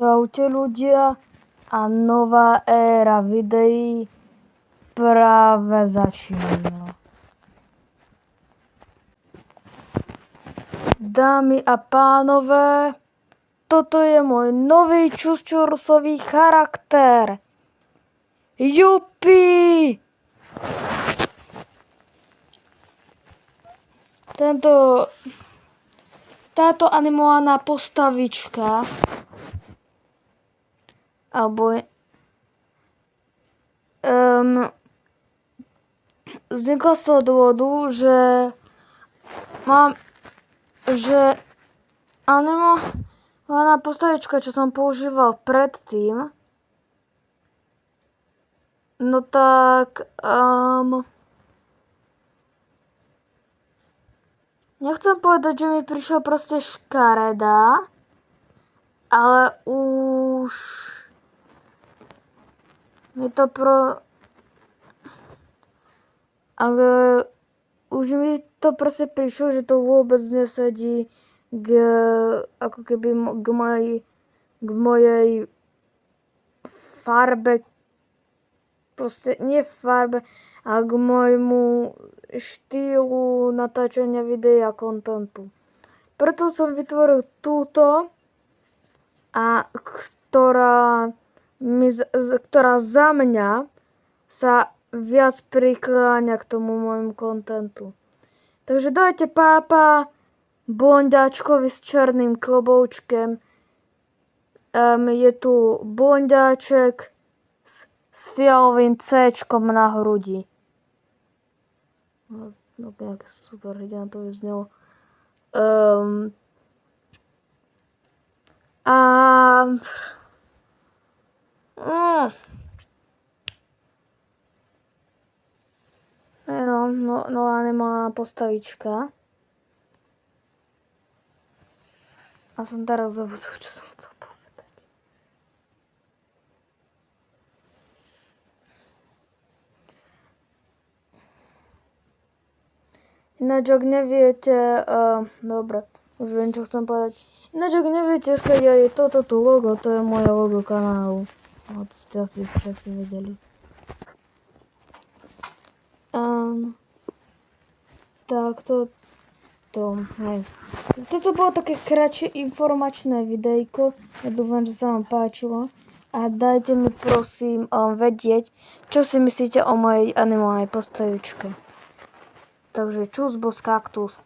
Čaute ľudia a nová éra videí práve začína. Dámy a pánové, toto je môj nový čusčorsový charakter. Jupi! Táto animovaná postavička alebo vznikla z toho dôvodu, že animovaná postavička, čo som používal predtým, no tak nechcem povedať, že mi prišla proste škaredá, ale už mi to proste prišlo, že to vôbec nesedí ako keby k mojej farbe, proste nie farbe, ale k môjmu štýlu natáčania videí a kontentu. Preto som vytvoril túto, ktorá za mňa sa viac prikláňa k tomu môjmu kontentu. Takže dajte pápa blondáčkovi s černým kloboučkem. Je tu blondáček s fialovým C-čkom na hrudi. No, jak super hrdina to vyznelo. Nová animovaná postavička. A som teraz zabudol, čo som chcel povedať. Ináč, ak neviete, dobre, už viem, čo chcem povedať. Ináč, ak neviete, skáďa je toto tu logo, to je moje logo kanálu. No, to ste asi všetci vedeli. Tak hej. Toto bolo také kratšie informačné videjko. Ja dúfam, že sa vám páčilo. A dajte mi prosím vedieť, čo si myslíte o mojej animovanej postavičke. Takže čus, boss, kaktus.